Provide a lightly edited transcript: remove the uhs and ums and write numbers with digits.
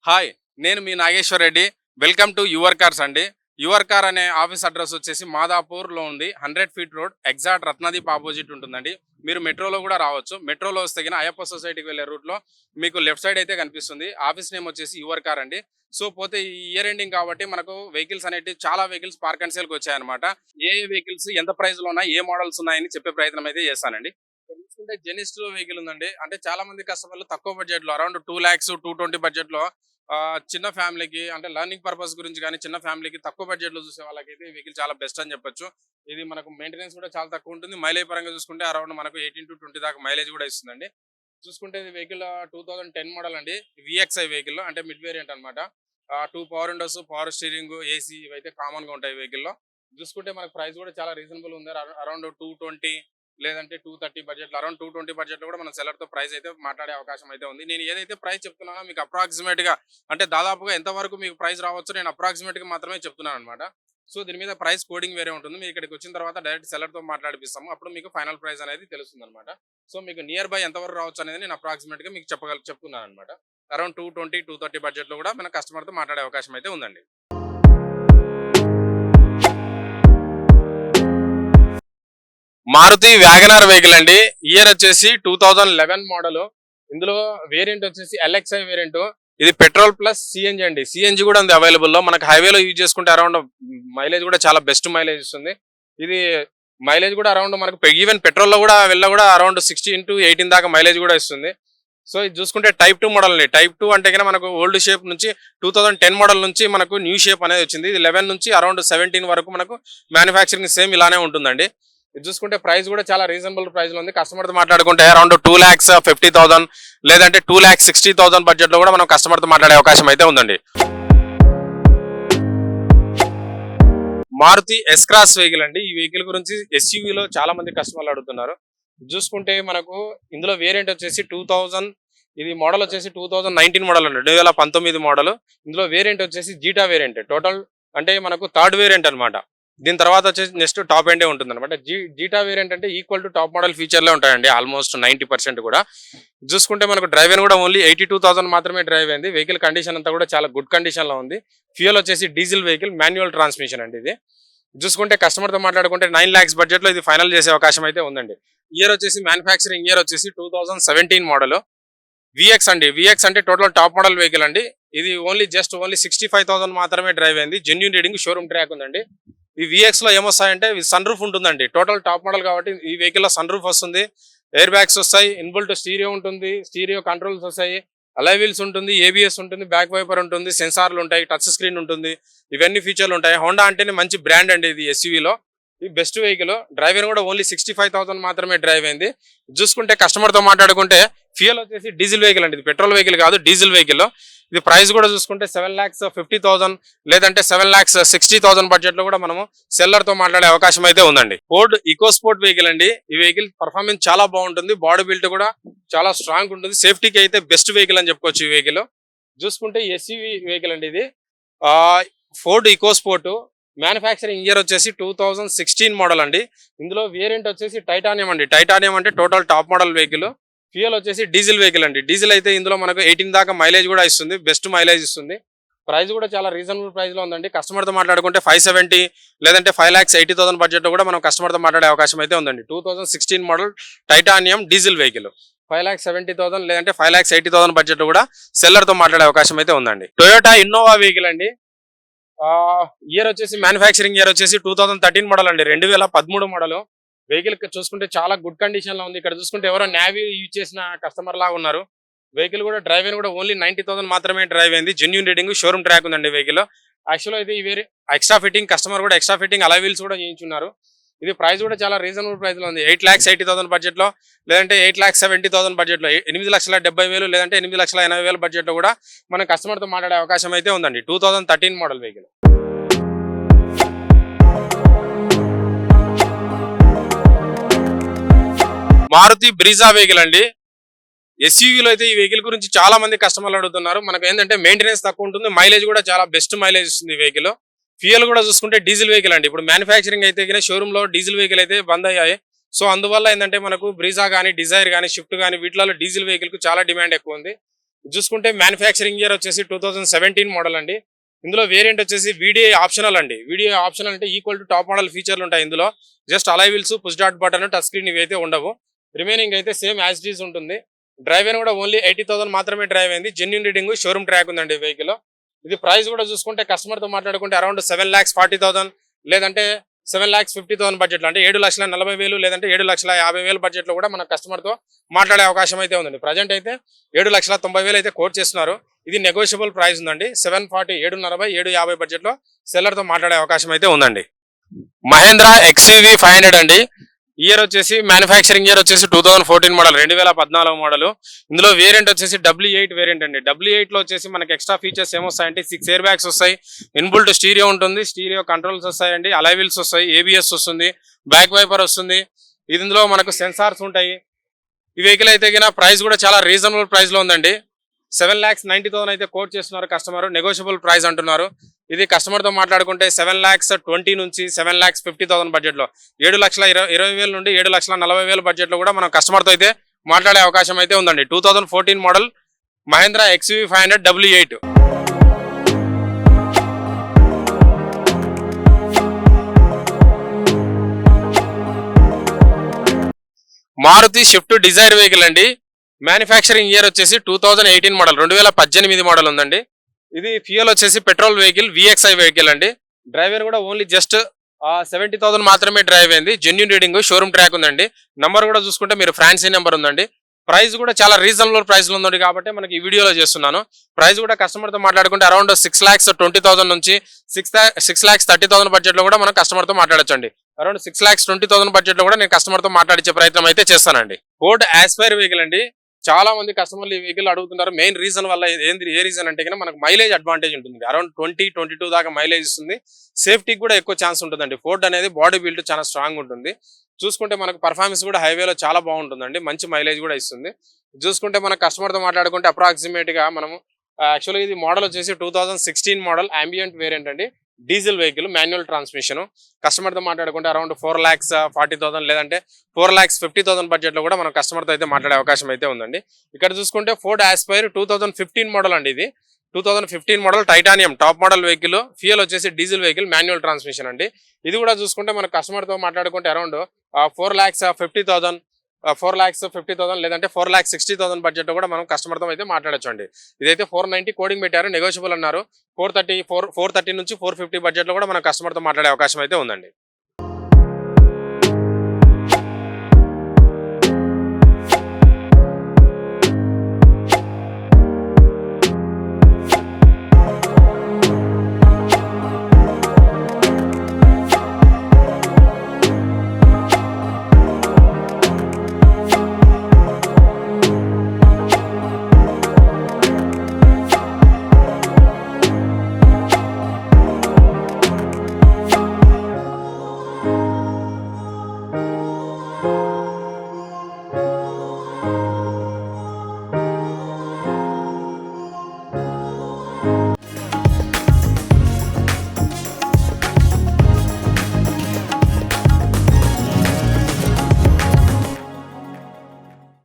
Hi, నేను మీ Nageshwar Reddy. Welcome to your cars అండి. యువర్ కార్ అనే ఆఫీస్ అడ్రస్ వచ్చేసి మాదాపూర్లో ఉంది. 100 feet road, exact Ratnadeep opposite ఉంటుందండి. మీరు మెట్రోలో కూడా రావచ్చు. మెట్రోలో వస్తే గిన అయ్యప్ప సొసైటీకి వెళ్ళే రూట్లో మీకు లెఫ్ట్ సైడ్ అయితే కనిపిస్తుంది. ఆఫీస్ నేమ్ వచ్చేసి యువర్ కార్ అండి. సో పోతే ఈ ఇయర్ ఎండింగ్ కాబట్టి మనకు వెహికల్స్ అనేటివి చాలా వెహికల్స్ పార్క్ అండ్ సేల్కి వచ్చాయన్నమాట. ఏ వెహికల్స్ ఎంత ప్రైస్లో ఉన్నాయి, ఏ మోడల్స్ ఉన్నాయని చెప్పే ప్రయత్నం అయితే చేస్తానండి. ఇక్కడ చూసుకుంటే జెనిస్ట్ వెహికల్ ఉందండి. అంటే చాలా మంది కస్టమర్లు తక్కువ బడ్జెట్లో అరౌండ్ 2 lakhs 220 బడ్జెట్లో చిన్న ఫ్యామిలీకి అంటే లర్నింగ్ పర్పస్ గురించి కానీ చిన్న ఫ్యామిలీకి తక్కువ బడ్జెట్లో చూసే వాళ్ళకైతే ఈ వెహికల్ చాలా బెస్ట్ అని చెప్పొచ్చు. ఇది మనకు మెయింటెనెన్స్ కూడా చాలా తక్కువ ఉంటుంది. మైలేజ్ పరంగా చూసుకుంటే అరౌండ్ మనకు 18 to 20 దాకా మైలేజ్ కూడా ఇస్తుందండి. చూసుకుంటే ఇది వెహికల్ 2010 మోడల్ అండి. విఎక్స్ఐ వెహికల్ అంటే మిడ్ వేరియంట్ అనమాట. 2 power Windows, power steering, AC ఇవైతే కామన్ గా ఉంటాయి వెహికల్లో. చూసుకుంటే మనకు ప్రైస్ కూడా చాలా రీజనబుల్ ఉంది. అరౌండ్ 220 లేదంటే 230 బడ్జెట్ లో, అరౌండ్ 220 బడ్జెట్ లో కూడా మనం సెల్లర్ తో ప్రైస్ అయితే మాట్లాడే అవకాశం అయితే ఉంది. నేను ఏదైతే ప్రైస్ చెప్తున్నానో మీకు అప్రాక్సిమేట్ గా అంటే దాదాపుగా ఎంత వరకు మీకు ప్రైస్ రావచ్చు నేను అప్రాక్సిమేట్ గా మాత్రమే చెప్తున్నాను అనమాట. సో దీని మీద ప్రైస్ కోడింగ్ వేరే ఉంటుంది. మీరు ఇక్కడికి వచ్చిన తర్వాత డైరెక్ట్ సెల్లర్ తో మాట్లాడిపిస్తాము. అప్పుడు మీకు ఫైనల్ ప్రైస్ అనేది తెలుస్తుంది అనమాట. సో మీకు నియర్ బై ఎంత వరకు రావచ్చు అనేది నేను అప్రాక్సిమేట్ గా మీకు చెప్తున్నాను అనమాట. అరౌండ్ 220 230 బడ్జెట్ లో కూడా మన కస్టమర్ తో మాట్లాడే అవకాశం అయితే ఉందండి. మారుతి వ్యాగనార్ వెహికల్ అండి. ఇయర్ వచ్చేసి 2011 మోడల్. ఇందులో వేరియంట్ వచ్చేసి ఎల్ఎక్స్ఐ వేరియంట్. ఇది పెట్రోల్ ప్లస్ సిఎన్జి అండి. సిఎన్జి కూడా ఉంది అవైలబుల్ లో. మనకు హైవేలో యూజ్ చేసుకుంటే అరౌండ్ మైలేజ్ కూడా చాలా బెస్ట్ మైలేజ్ ఇస్తుంది. ఇది మైలేజ్ కూడా అరౌండ్ మనకు ఈవెన్ పెట్రోల్ లో కూడా కూడా అరౌండ్ 16 to 18 దాకా మైలేజ్ కూడా ఇస్తుంది. సో ఇది చూసుకుంటే టైప్ 2 మోడల్ అండి. టైప్ 2 అంటే కన్నా మనకు ఓల్డ్ షేప్ నుంచి 2010 మోడల్ నుంచి మనకు న్యూ షేప్ అనేది వచ్చింది. ఇది 11 నుంచి అరౌండ్ 17 వరకు మనకు మ్యానుఫ్యాక్చరింగ్ సేమ్ ఇలానే ఉంటుందండి. ఇది చూసుకుంటే ప్రైస్ కూడా చాలా రీజనబుల్ ప్రైస్ లో ఉంది. కస్టమర్ తో మాట్లాడుకుంటే అరౌండ్ 2,50,000 లేదంటే 2,60,000 బడ్జెట్ లో కూడా మనం కస్టమర్ తో మాట్లాడే అవకాశం అయితే ఉందండి. మారుతి ఎస్ క్రాస్ వెహికల్ అండి. ఈ వెహికల్ గురించి ఎస్యూవీలో చాలా మంది కస్టమర్లు అడుగుతున్నారు. చూసుకుంటే మనకు ఇందులో వేరియంట్ వచ్చేసి 2000, ఇది మోడల్ వచ్చేసి 2019 మోడల్ అండి, 2019 మోడల్. ఇందులో వేరియంట్ వచ్చేసి జీటా వేరియంట్. టోటల్ అంటే మనకు థర్డ్ వేరియంట్ అనమాట. దీని తర్వాత వచ్చేసి నెక్స్ట్ టాప్ ఎండే ఉంటుంది అనమాట. జీటా వేరియంట్ అంటే ఈక్వల్ టు టాప్ మోడల్ ఫీచర్లే ఉంటాయండి ఆల్మోస్ట్ 90% కూడా. చూసుకుంటే మనకు డ్రైవ్ కూడా ఓన్లీ 82,000 మాత్రమే డ్రైవ్ అయింది. వెహికల్ కండిషన్ అంతా కూడా చాలా గుడ్ కండిషన్ లో ఉంది. ఫ్యూయల్ వచ్చేసి డీజిల్ వెహికల్, మాన్యువల్ ట్రాన్స్మిషన్ అండి ఇది. చూసుకుంటే కస్టమర్ తో మాట్లాడుకుంటే 9 lakhs బడ్జెట్ లో ఇది ఫైనల్ చేసే అవకాశం అయితే ఉందండి. ఇయర్ వచ్చేసి మ్యానుఫ్యాక్చరింగ్ ఇయర్ వచ్చేసి 2017 మోడల్. విఎక్స్ అండి. విఎక్స్ అంటే టోటల్ టాప్ మోడల్ వెహికల్ అండి. ఇది ఓన్లీ 65,000 మాత్రమే డ్రైవ్ అయింది. జెన్యూన్ రీడింగ్, షోరూమ్ ట్రాక్ ఉందండి. ఈ విఎక్స్ లో ఏమొస్తాయంటే సన్ రూఫ్ ఉంటుందండి. టోటల్ టాప్ మోడల్ కాబట్టి ఈ వెహికల్ లో సన్ రూఫ్ వస్తుంది, ఎయిర్ బ్యాగ్స్ వస్తాయి, ఇన్బుల్ట్ స్టీరియో ఉంటుంది, స్టీరియో కంట్రోల్స్ వస్తాయి, అలై వీల్స్ ఉంటుంది, ఏబిఎస్ ఉంటుంది, బ్యాక్ వైపర్ ఉంటుంది, సెన్సార్లు ఉంటాయి, టచ్ స్క్రీన్ ఉంటుంది. ఇవన్నీ ఫీచర్లు ఉంటాయి. హోండా అంటేనే మంచి బ్రాండ్ అండి ఇది. ఎస్యూవీలో ఈ బెస్ట్ వెహికల్. డ్రైవర్ కూడా ఓన్లీ 65,000 మాత్రమే డ్రైవ్ అయింది. చూసుకుంటే కస్టమర్ తో మాట్లాడుకుంటే ఫ్యూయల్ వచ్చేసి డీజిల్ వెహికల్ అండి. ఇది పెట్రోల్ వెహికల్ కాదు, డీజిల్ వెహికల్. ఇది ప్రైస్ కూడా చూసుకుంటే 7,50,000 లేదంటే 7,60,000 బడ్జెట్ లో కూడా మనము సెల్లర్ తో మాట్లాడే అవకాశం అయితే ఉందండి. ఫోర్డ్ ఈకో స్పోర్ట్ వెహికల్ అండి. ఈ వెహికల్ పర్ఫార్మెన్స్ చాలా బాగుంటుంది. బాడీ బిల్ట్ కూడా చాలా స్ట్రాంగ్ ఉంటుంది. సేఫ్టీకి అయితే బెస్ట్ వెహికల్ అని చెప్పుకోవచ్చు ఈ వెహికల్. చూసుకుంటే ఎస్యూవీ వెహికల్ అండి ఇది. Ford EcoSport. Manufacturing year వచ్చేసి 2016 మోడల్ అండి. ఇందులో వేరియంట్ వచ్చేసి టైటానియం అండి. టైటానియం అంటే total top model vehicle. Fuel వచ్చేసి డీజిల్ వెహికల్ అండి. డీజిల్ అయితే ఇందులో మనకు 18 దాకా మైలేజ్ కూడా ఇస్తుంది, బెస్ట్ మైలేజ్ ఇస్తుంది. ప్రైస్ కూడా చాలా రీజనబుల్ ప్రైస్ లో ఉందండి. కస్టమర్ తో మాట్లాడుకుంటే 570 లేదంటే 5,80,000 బడ్జెట్ లో కూడా మనం కస్టమర్ తో మాట్లాడే అవకాశం అయితే ఉందండి. 2016 మోడల్ టైటానియం డీజిల్ వెహికల్ 5,70,000 లేదంటే 5,80,000 బడ్జెట్ లో కూడా సెల్లర్ తో మాట్లాడే అవకాశం అయితే ఉందండి. టొయోటా ఇన్నోవా వెహికల్ అండి. ఇయర్ వచ్చేసి మ్యానుఫ్యాక్చరింగ్ ఇయర్ వచ్చేసి 2013 మోడల్ అండి, 2013 మోడల్. వెహికల్ చూసుకుంటే చాలా గుడ్ కండిషన్ లో ఉంది. ఇక్కడ చూసుకుంటే ఎవరో నావీ యూజ్ చేసిన కస్టమర్ లాగా ఉన్నారు. వెహికల్ కూడా డ్రైవ్ కూడా ఓన్లీ 90,000 మాత్రమే డ్రైవ్ అయింది. జెన్యూన్ రీడింగ్, షోరూమ్ ట్రాక్ ఉందండి వెహికల్. యాక్చువల్ అయితే వేరే ఎక్స్ట్రా ఫిట్టింగ్, కస్టమర్ కూడా ఎక్స్ట్రా ఫిట్టింగ్ అలై వీల్స్ కూడా చేయించున్నారు. ఇది ప్రైస్ కూడా చాలా రీజనబుల్ ప్రైస్ లో ఉంది. 8,80,000 బడ్జెట్ లో లేదంటే 8,70,000 బడ్జెట్ లో, 8,70,000 లేదంటే 8,80,000 బడ్జెట్ లో కూడా మనం కస్టమర్ తో మాట్లాడే అవకాశం అయితే ఉందండి. 2013 model vehicle. Maruti Brezza vehicle అండి. ఎస్యూవీలో అయితే ఈ వెహికల్ గురించి చాలా మంది కస్టమర్లు అడుగుతున్నారు. మనకు ఏంటంటే మెయింటెనెన్స్ తక్కువ ఉంటుంది, మైలేజ్ కూడా చాలా బెస్ట్ మైలేజ్ ఇస్తుంది ఈ వెహికల్. ఫ్యూయల్ కూడా చూసుకుంటే డీజిల్ వెహికల్ అండి. ఇప్పుడు మ్యానుఫ్యాక్చరింగ్ అయితే షోరూమ్ లో డీజిల్ వెహికల్ అయితే బంద్ అయ్యాయి. సో అందువల్ల ఏంటంటే మనకు బ్రీజా కానీ, డిజైర్ కానీ, షిఫ్ట్ కానీ వీటిలో డీజిల్ వెహికల్ కు చాలా డిమాండ్ ఎక్కువ ఉంది. చూసుకుంటే మ్యానుఫ్యాక్చరింగ్ ఇయర్ వచ్చేసి 2017 మోడల్ అండి. ఇందులో వేరియంట్ వచ్చేసి వీడియో ఆప్షనల్ అండి. వీడియో ఆప్షనల్ అంటే ఈక్వల్ టు టాప్ మోడల్ ఫీచర్లు ఉంటాయి ఇందులో. జస్ట్ అలై wheels, push dot button, touch screen ఇవి అయితే ఉండవు. రిమైనింగ్ అయితే సేమ్ యాజ్ ఇట్ ఈజ్ ఉంటుంది. డ్రైవ్ అయిన కూడా ఓన్లీ 80,000 మాత్రమే డ్రైవ్ అయింది. జెన్యూన్ రీడింగ్, షోరూమ్ ట్రాక్ ఉందండి వెహికల్. ఇది ప్రైస్ కూడా చూసుకుంటే కస్టమర్ తో మాట్లాడుకుంటే అరౌండ్ 7,40,000 లేదంటే 7,50,000 బడ్జెట్ లో, అంటే 7,40,000 లేదంటే 7,50,000 బడ్జెట్ లో కూడా మన కస్టమర్ తో మాట్లాడే అవకాశం అయితే ఉందండి. ప్రజెంట్ అయితే 7,90,000 అయితే కోట్ చేస్తున్నారు. ఇది నెగోషియబుల్ ప్రైస్ ఉందండి. 740, 740, 750 బడ్జెట్ లో సెల్లర్ తో మాట్లాడే అవకాశం అయితే ఉందండి. మహేంద్ర XUV 500 అండి. ఇయర్ వచ్చేసి మ్యానుఫ్యాక్చరింగ్ ఇయర్ వచ్చేసి 2014 మోడల్, 2014 మోడల్. ఇందులో వేరియంట్ వచ్చేసి W8 వేరియంట్ అండి. W8 లో వచ్చేసి మనకి ఎక్స్ట్రా ఫీచర్స్ ఏమొస్తాయంటే 6 ఎయిర్ బ్యాగ్స్ వస్తాయి, ఇన్బుల్ట్ స్టీరియో ఉంటుంది, స్టీరియో కంట్రోల్స్ వస్తాయండి, అలై వీల్స్ వస్తాయి, ABS వస్తుంది, బ్యాక్ వైపర్ వస్తుంది. ఇందులో మనకు సెన్సార్స్ ఉంటాయి. ఈ వెహికల్ అయితే ప్రైస్ కూడా చాలా రీజనబుల్ ప్రైస్ లో ఉందండి. 7,90,000 అయితే కోట్ చేస్తున్నారు కస్టమర్. నెగోషియబుల్ ప్రైస్ అంటున్నారు. ఇది కస్టమర్ తో మాట్లాడుకుంటే 7,20,000 నుంచి 7,50,000 బడ్జెట్ లో, 7,20,000 నుండి 7,40,000 బడ్జెట్ లో కూడా మనం కస్టమర్ తో అయితే మాట్లాడే అవకాశం అయితే ఉందండి. 2014 model Mahindra XUV 500 W8. Maruti Swift Dzire vehicle అండి. మ్యానుఫ్యాక్చరింగ్ ఇయర్ వచ్చేసి 2018 మోడల్, 2018 మోడల్ ఉందండి. ఇది ఫ్యూయల్ వచ్చేసి పెట్రోల్ వెహికల్, VXI వెహికల్ అండి. డ్రైవర్ కూడా ఓన్లీ జస్ట్ 70,000 మాత్రమే డ్రైవ్ అయింది. జెన్యూన్ రీడింగ్, షోరూమ్ ట్రాక్ ఉందండి. నంబర్ కూడా చూసుకుంటే మీరు ఫ్రాన్సీ నెంబర్ ఉందండి. ప్రైస్ కూడా చాలా రీజనబుల్ ప్రైస్ లో ఉంది కాబట్టి మనకి ఈ వీడియోలో చేస్తున్నాను. ప్రైస్ కూడా కస్టమర్ తో మాట్లాడుకుంటే అరౌండ్ 6,20,000 నుంచి 6,30,000 బడ్జెట్ లో కూడా మనం కస్టమర్ తో మాట్లాడొచ్చండి. అరౌండ్ 6,20,000 బడ్జెట్ లో కూడా నేను కస్టమర్ తో మాట్లాడించే ప్రయత్నం అయితే చేస్తానండి. ఫోర్డ్ ఆస్పైర్ వెహికల్ అండి. చాలా మంది కస్టమర్లు ఈ వెహికల్ అడుగుతున్నారు. మెయిన్ రీజన్ వల్ల ఏ రీజన్ అంటే మనకు మైలేజ్ అడ్వాంటేజ్ ఉంటుంది. అరౌండ్ 20-22 దాకా మైలేజ్ ఇస్తుంది. సేఫ్టీకి కూడా ఎక్కువ ఛాన్స్ ఉంటుందండి. ఫోర్డ్ అనేది బాడీ బిల్డ్ చాలా స్ట్రాంగ్ ఉంటుంది. చూసుకుంటే మనకు పర్ఫార్మెన్స్ కూడా హైవేలో చాలా బాగుంటుందండి. మంచి మైలేజ్ కూడా ఇస్తుంది. చూసుకుంటే మన కస్టమర్ తో మాట్లాడుకుంటే అప్రాక్సిమేట్ గా మనము యాక్చువల్గా ఇది మోడల్ వచ్చేసి 2016 మోడల్ అంబియంట్ వేరియంట్ అండి. Diesel vehicle, manual transmission. Customer తో మాట్లాడుకుంటే అరౌండ్ 4,40,000 లేదంటే 4,50,000 బడ్జెట్ లో కూడా మనం కస్టమర్ తో అయితే మాట్లాడే అవకాశం అయితే ఉందండి. ఇక్కడ చూసుకుంటే ఫోర్డ్ ఆస్పైర్ 2015 మోడల్ అండి. ఇది 2015 model titanium top model vehicle. Fuel వచ్చేసి డీజిల్ వెహికల్, మాన్యువల్ ట్రాన్స్మిషన్ అండి. ఇది కూడా చూసుకుంటే మన కస్టమర్ తో మాట్లాడుకుంటే అరౌండ్ 4,50,000 లేదంటే 4,60,000 బడ్జెట్ లో కూడా మనం కస్టమర్ తో అయితే మాట్లాడొచ్చు అండి. ఇదైతే 490 కోడింగ్ పెట్టారు, నెగోషియబుల్ అన్నారు. 430 నుంచి 450 బడ్జెట్ లో కూడా మనం కస్టమర్ తో మాట్లాడే అవకాశం అయితే ఉందండి.